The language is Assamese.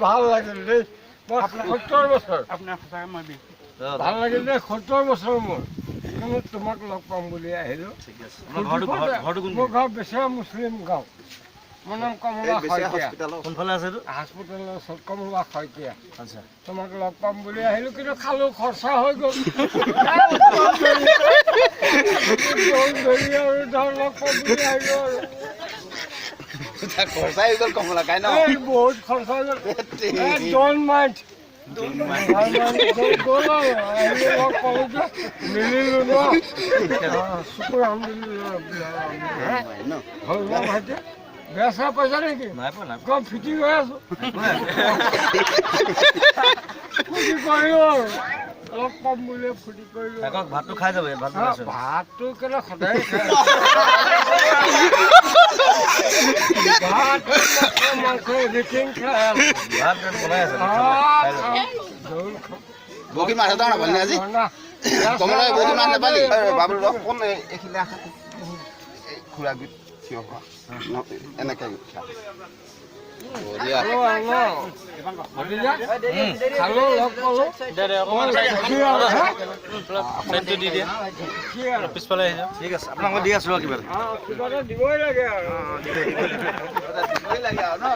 ভাল লাগিল দেই। মই 70 বছৰ আপোনাৰ সঁচাকৈ মই ভাল লাগিল দেই। 70 বছৰ মোৰ কিন্তু তোমাক লগ পাম বুলি আহিলোঁ। মোৰ ঘৰ বেচেৰা মুছলিম গাঁও। মোৰ নাম কমলা শইকীয়া। কোনফালে আছে এইটো? হস্পিটেলৰ ওচৰত কমলা শইকীয়া। আচ্ছা। তোমাক লগ পাম বুলি আহিলোঁ কিন্তু খালোঁ, খৰচা হৈ গ'ল। ধৰি আৰু ধৰ লগ পাম বুলি আহিলোঁ আৰু খৰচাই হৈ গ'ল কমলা খাই ন? এই বহুত খৰচা হৈ গ'ল। Don't mind. গ'ল আৰু আহিলোঁ লগ পালোঁ যে মিলিলোঁ ন। শুকুৰ আলহামদুলিল্লাহ। হ'ল ন ভাইটি? বেয়া চেয়া পাইছা নেকি? নাই পোৱা, নাই কম ফিটিং হৈ আছোঁ। ফূৰ্তি কৰিলোঁ আৰু লগ পাম বুলি ফূৰ্তি কৰিলোঁ। পোৱা। ভাতটো খাই যাব, ভাত বনাইছো। ভাতটো কেলে সদায় খাই ভাত মাংস এভৰিথিং খাই ভাত বনাই আছে। বৰশী মাছ এটা নাপালি আজি? কমলাই বৰশী মাছ নাপালি? বাবুল ৰহ, কোন এইখিনি আহা। খুৰা গীত থিয় হোৱা। এনেকে বঢ়িয়া। খালো লগ পালো। পিছফালে আহিছে। ঠিক আছে, আপোনাক মই দি আছো কিবা কিবা এটা দিবই লাগে আৰু দিবই লাগে আৰু ন?